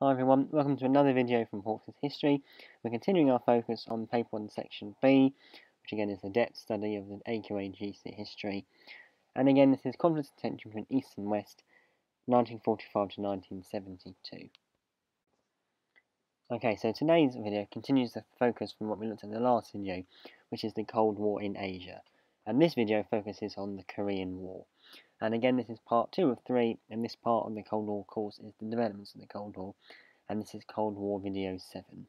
Hi everyone, welcome to another video from Hawks' History. We're continuing our focus on Paper 1 Section B, which again is the depth study of the AQA GCSE History. And again, this is conflict and tension between East and West, 1945 to 1972. Okay, so today's video continues the focus from what we looked at in the last video, which is the Cold War in Asia. And this video focuses on the Korean War. And again, this is part 2 of 3, and this part of the Cold War course is the developments of the Cold War, and this is Cold War video 7.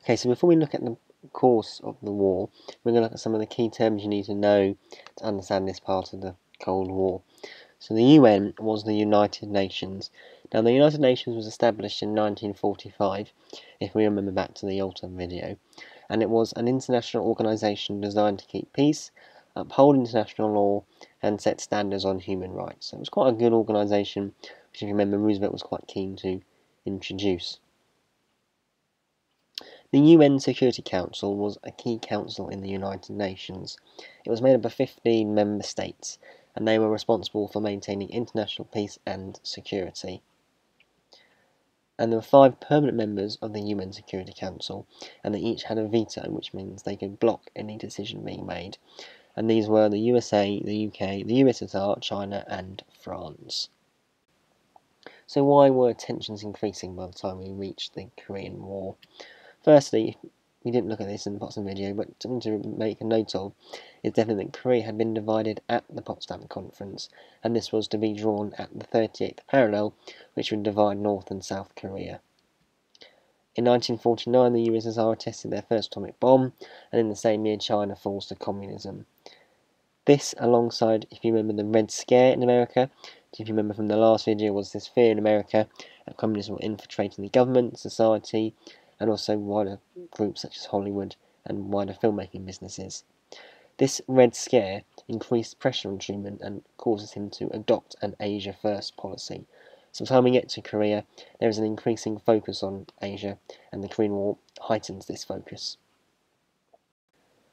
Okay, so before we look at the course of the war, we're going to look at some of the key terms you need to know to understand this part of the Cold War. So the UN was the United Nations. Now the United Nations was established in 1945, if we remember back to the Yalta video, and it was an international organisation designed to keep peace, uphold international law, and set standards on human rights. So it was quite a good organisation, which if you remember Roosevelt was quite keen to introduce. The UN Security Council was a key council in the United Nations. It was made up of 15 member states, and they were responsible for maintaining international peace and security. And there were 5 permanent members of the UN Security Council, and they each had a veto, which means they could block any decision being made. And these were the USA, the UK, the USSR, China, and France. So why were tensions increasing by the time we reached the Korean War? Firstly, we didn't look at this in the Potsdam video, but something to make a note of is definitely that Korea had been divided at the Potsdam Conference, and this was to be drawn at the 38th parallel, which would divide North and South Korea. In 1949, the USSR tested their first atomic bomb, and in the same year, China falls to communism. This, alongside, if you remember, the Red Scare in America, if you remember from the last video, was this fear in America that communism were infiltrating the government, society, and also wider groups such as Hollywood and wider filmmaking businesses. This Red Scare increased pressure on Truman and causes him to adopt an Asia First policy. So by the time we get to Korea, there is an increasing focus on Asia, and the Korean War heightens this focus.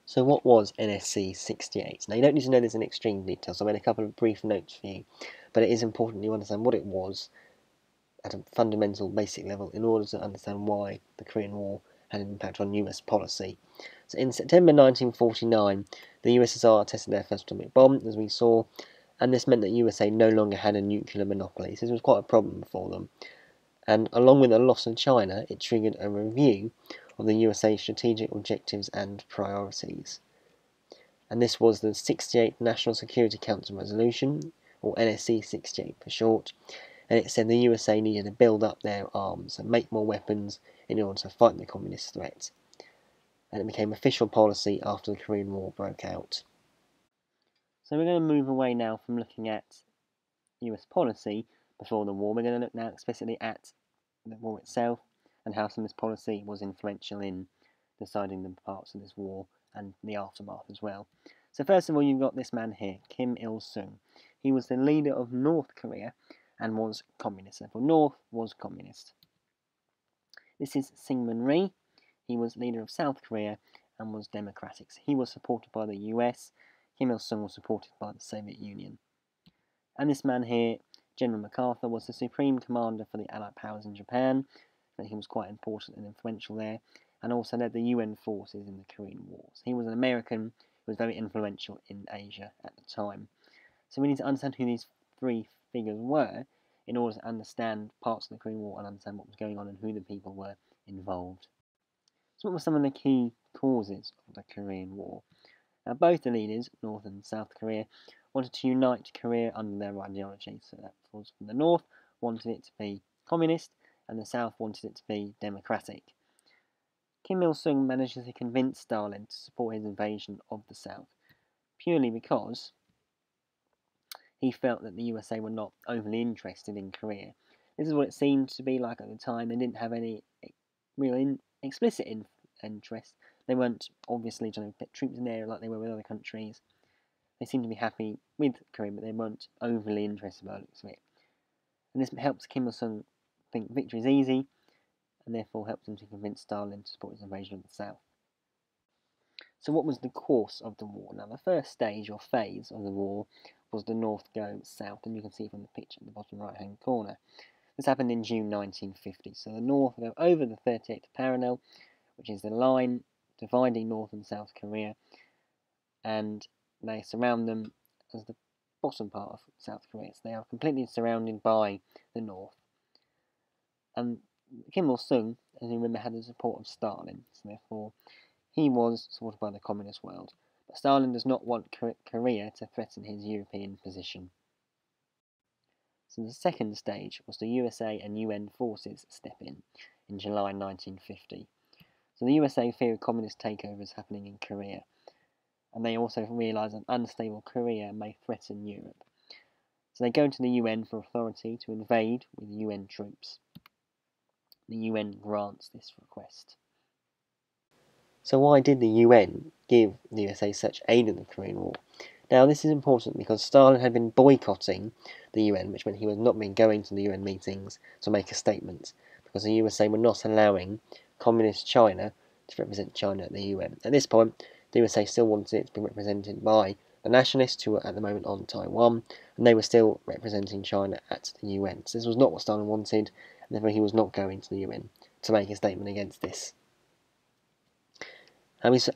So what was NSC 68? Now you don't need to know this in extreme detail, so I made a couple of brief notes for you, but it is important you understand what it was at a fundamental basic level in order to understand why the Korean War had an impact on US policy. So in September 1949, the USSR tested their first atomic bomb, as we saw, and this meant that USA no longer had a nuclear monopoly, so this was quite a problem for them. And along with the loss of China, it triggered a review of the USA's strategic objectives and priorities. And this was the 68th National Security Council Resolution, or NSC 68 for short, and it said the USA needed to build up their arms and make more weapons in order to fight the communist threat. And it became official policy after the Korean War broke out. So we're going to move away now from looking at US policy before the war. We're going to look now explicitly at the war itself and how some of this policy was influential in deciding the parts of this war and the aftermath as well. So first of all, you've got this man here, Kim Il-sung. He was the leader of North Korea and was communist. Therefore, North was communist. This is Syngman Rhee. He was leader of South Korea and was democratic. So he was supported by the US. Kim Il-sung was supported by the Soviet Union. And this man here, General MacArthur, was the supreme commander for the Allied powers in Japan. And he was quite important and influential there, and also led the UN forces in the Korean Wars. He was an American who was very influential in Asia at the time. So we need to understand who these 3 figures were in order to understand parts of the Korean War and understand what was going on and who the people were involved. So what were some of the key causes of the Korean War? Now both the leaders, North and South Korea, wanted to unite Korea under their ideology. So that was from the North wanted it to be communist and the South wanted it to be democratic. Kim Il-sung managed to convince Stalin to support his invasion of the South, purely because he felt that the USA were not overly interested in Korea. This is what it seemed to be like at the time. They didn't have any real explicit interest. They weren't obviously trying to put troops in there like they were with other countries. They seemed to be happy with Korea, but they weren't overly interested by the looks of it. And this helps Kim Il-sung think victory is easy, and therefore helped him to convince Stalin to support his invasion of the South. So what was the course of the war? Now the first stage or phase of the war was the North go south, and you can see from the picture at the bottom right hand corner. This happened in June 1950. So the North go over the 38th parallel, which is the line dividing North and South Korea, and they surround them as the bottom part of South Korea. So they are completely surrounded by the North. And Kim Il-sung, as you remember, had the support of Stalin, so therefore he was supported by the communist world. But Stalin does not want Korea to threaten his European position. So the second stage was the USA and UN forces step in July 1950. So the USA feared communist takeovers happening in Korea, and they also realised an unstable Korea may threaten Europe. So they go to the UN for authority to invade with UN troops. The UN grants this request. So why did the UN give the USA such aid in the Korean War? Now this is important because Stalin had been boycotting the UN, which meant he was not been going to the UN meetings to make a statement, because the USA were not allowing Communist China to represent China at the UN. At this point, the USA still wanted it to be represented by the nationalists who were at the moment on Taiwan, and they were still representing China at the UN. So this was not what Stalin wanted, and therefore he was not going to the UN to make a statement against this.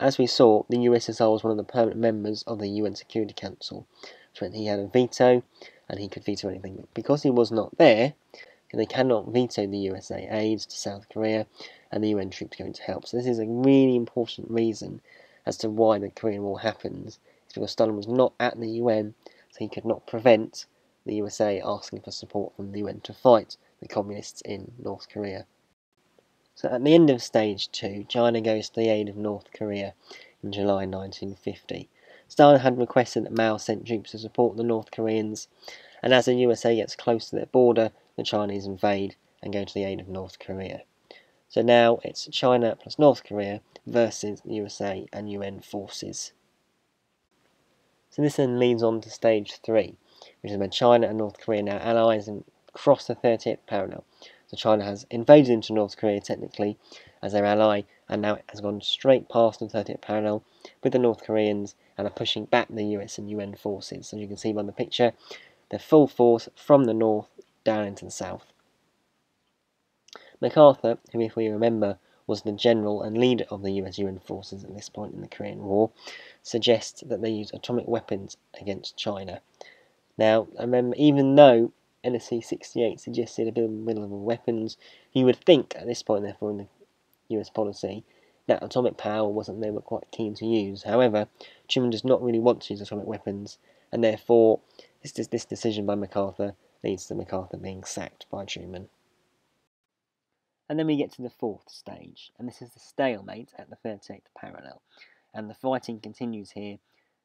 As we saw, the USSR was one of the permanent members of the UN Security Council, which meant he had a veto, and he could veto anything. But because he was not there, they cannot veto the USA aid to South Korea, and the UN troops going to help. So this is a really important reason as to why the Korean War happens. It's because Stalin was not at the UN, so he could not prevent the USA asking for support from the UN to fight the communists in North Korea. So at the end of Stage 2, China goes to the aid of North Korea in July 1950. Stalin had requested that Mao send troops to support the North Koreans, and as the USA gets close to their border, the Chinese invade and go to the aid of North Korea. So now it's China plus North Korea versus the USA and UN forces. So this then leads on to Stage 3, which is when China and North Korea are now allies and cross the 38th parallel. So China has invaded into North Korea technically as their ally, and now it has gone straight past the 38th parallel with the North Koreans and are pushing back the US and UN forces. So you can see by the picture, they're full force from the north down into the south. MacArthur, who if we remember was the general and leader of the US-UN forces at this point in the Korean War, suggests that they use atomic weapons against China. Now, I remember, even though NSC 68 suggested a building of weapons, you would think at this point, therefore, in the US policy, that atomic power wasn't they were quite keen to use. However, Truman does not really want to use atomic weapons, and therefore, this decision by MacArthur leads to MacArthur being sacked by Truman. And then we get to the fourth stage, and this is the stalemate at the 38th parallel. And the fighting continues here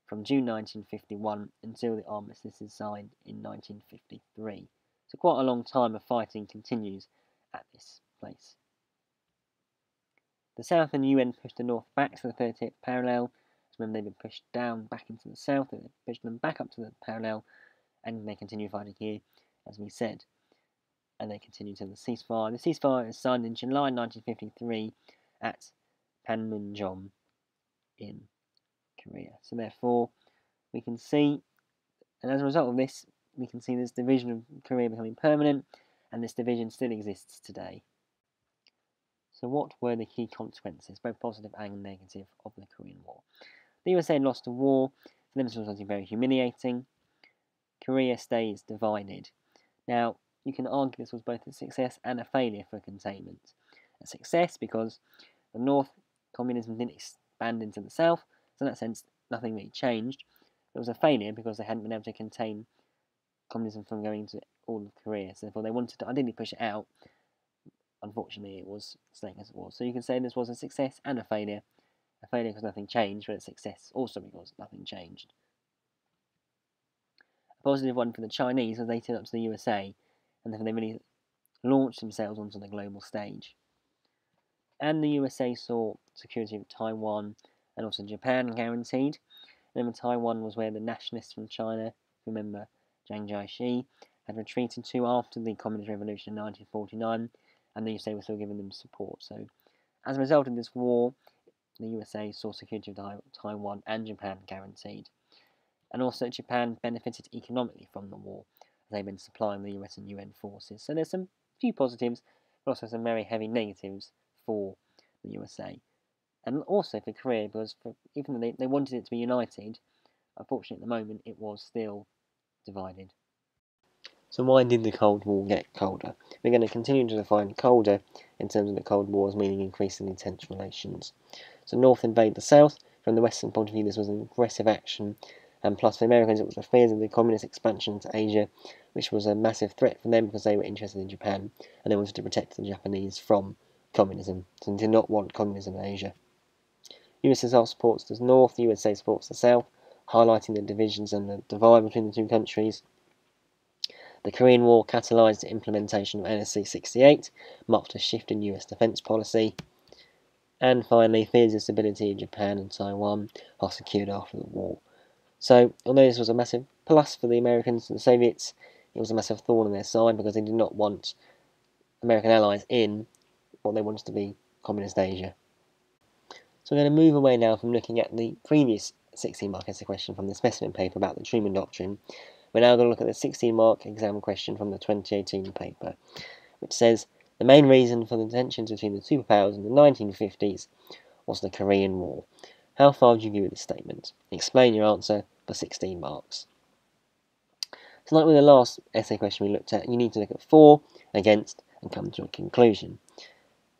from June 1951 until the armistice is signed in 1953. So quite a long time of fighting continues at this place. The South and UN pushed the North back to the 38th parallel. So when they've been pushed down back into the South, they pushed them back up to the parallel, and they continue fighting here, as we said. And they continue to the ceasefire. The ceasefire is signed in July 1953 at Panmunjom in Korea. So therefore, we can see, and as a result of this, we can see this division of Korea becoming permanent, and this division still exists today. So what were the key consequences, both positive and negative, of the Korean War? The USA lost the war. For them, this was something very humiliating. Korea stays divided. Now, you can argue this was both a success and a failure for containment. A success because the North, communism didn't expand into the South, so in that sense, nothing really changed. It was a failure because they hadn't been able to contain communism from going to all of Korea, so therefore they wanted to ideally push it out. Unfortunately, it was staying as it was. So you can say this was a success and a failure. A failure because nothing changed, but a success also because nothing changed. A positive one for the Chinese was they turned up to the USA, and therefore they really launched themselves onto the global stage. And the USA saw security of Taiwan and also Japan guaranteed. Remember, Taiwan was where the nationalists from China, remember Chiang Kai-shek, had retreated to after the Communist Revolution in 1949, and the USA was still giving them support. So, as a result of this war, the USA saw security of Taiwan and Japan guaranteed. And also, Japan benefited economically from the war, as they've been supplying the US and UN forces. So there's some few positives, but also some very heavy negatives for the USA. And also for Korea, because even though they wanted it to be united, unfortunately at the moment it was still divided. So why did the Cold War get colder? We're going to continue to define colder in terms of the Cold War as meaning increasingly tense relations. So North invade the South. From the Western point of view, this was an aggressive action, and plus for the Americans it was the fears of the communist expansion to Asia, which was a massive threat for them because they were interested in Japan, and they wanted to protect the Japanese from communism, so they did not want communism in Asia. USSR supports the North, USA supports the South, highlighting the divisions and the divide between the two countries. The Korean War catalysed the implementation of NSC 68, marked a shift in US defence policy. And finally, fears of stability in Japan and Taiwan are secured after the war. So, although this was a massive plus for the Americans and the Soviets, it was a massive thorn in their side because they did not want American allies in what they wanted to be communist Asia. So we're going to move away now from looking at the previous 16-mark essay question from the specimen paper about the Truman Doctrine. We're now going to look at the 16-mark exam question from the 2018 paper, which says, the main reason for the tensions between the superpowers in the 1950s was the Korean War. How far do you agree with this statement? Explain your answer for 16 marks. So like with the last essay question we looked at, you need to look at for, against, and come to a conclusion.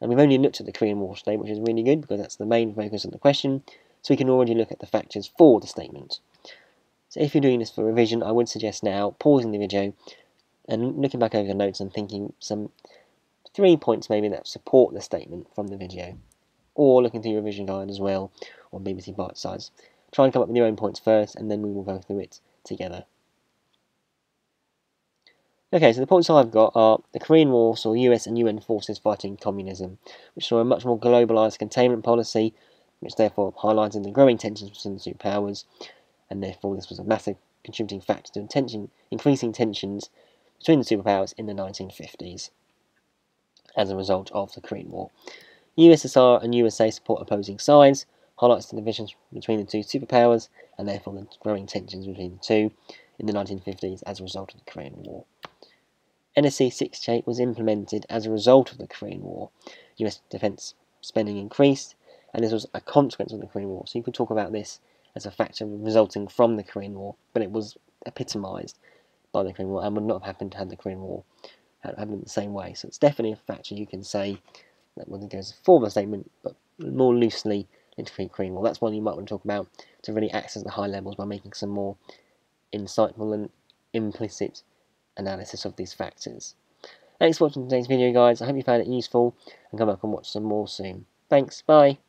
And we've only looked at the Korean War today, which is really good because that's the main focus of the question, so we can already look at the factors for the statement. So if you're doing this for revision, I would suggest now pausing the video and looking back over the notes and thinking some 3 points maybe that support the statement from the video, or looking through your revision guide as well, or BBC Bite Size. Try and come up with your own points first, and then we will go through it together. Okay, so the points I've got are the Korean War saw US and UN forces fighting communism, which saw a much more globalised containment policy, which therefore highlighted the growing tensions between the two powers, and therefore this was a massive contributing factor to increasing tensions between the superpowers in the 1950s as a result of the Korean War. USSR and USA support opposing sides, highlights the divisions between the two superpowers, and therefore the growing tensions between the two in the 1950s as a result of the Korean War. NSC 68 was implemented as a result of the Korean War. US defence spending increased, and this was a consequence of the Korean War. So you could talk about this as a factor resulting from the Korean War, but it was epitomised by the Korean War and would not have happened had the Korean War happened in the same way. So it's definitely a factor you can say that when it goes for the statement, but more loosely into Korean War. That's one you might want to talk about to really access the high levels by making some more insightful and implicit analysis of these factors. Thanks for watching today's video, guys. I hope you found it useful, and come back and watch some more soon. Thanks, bye!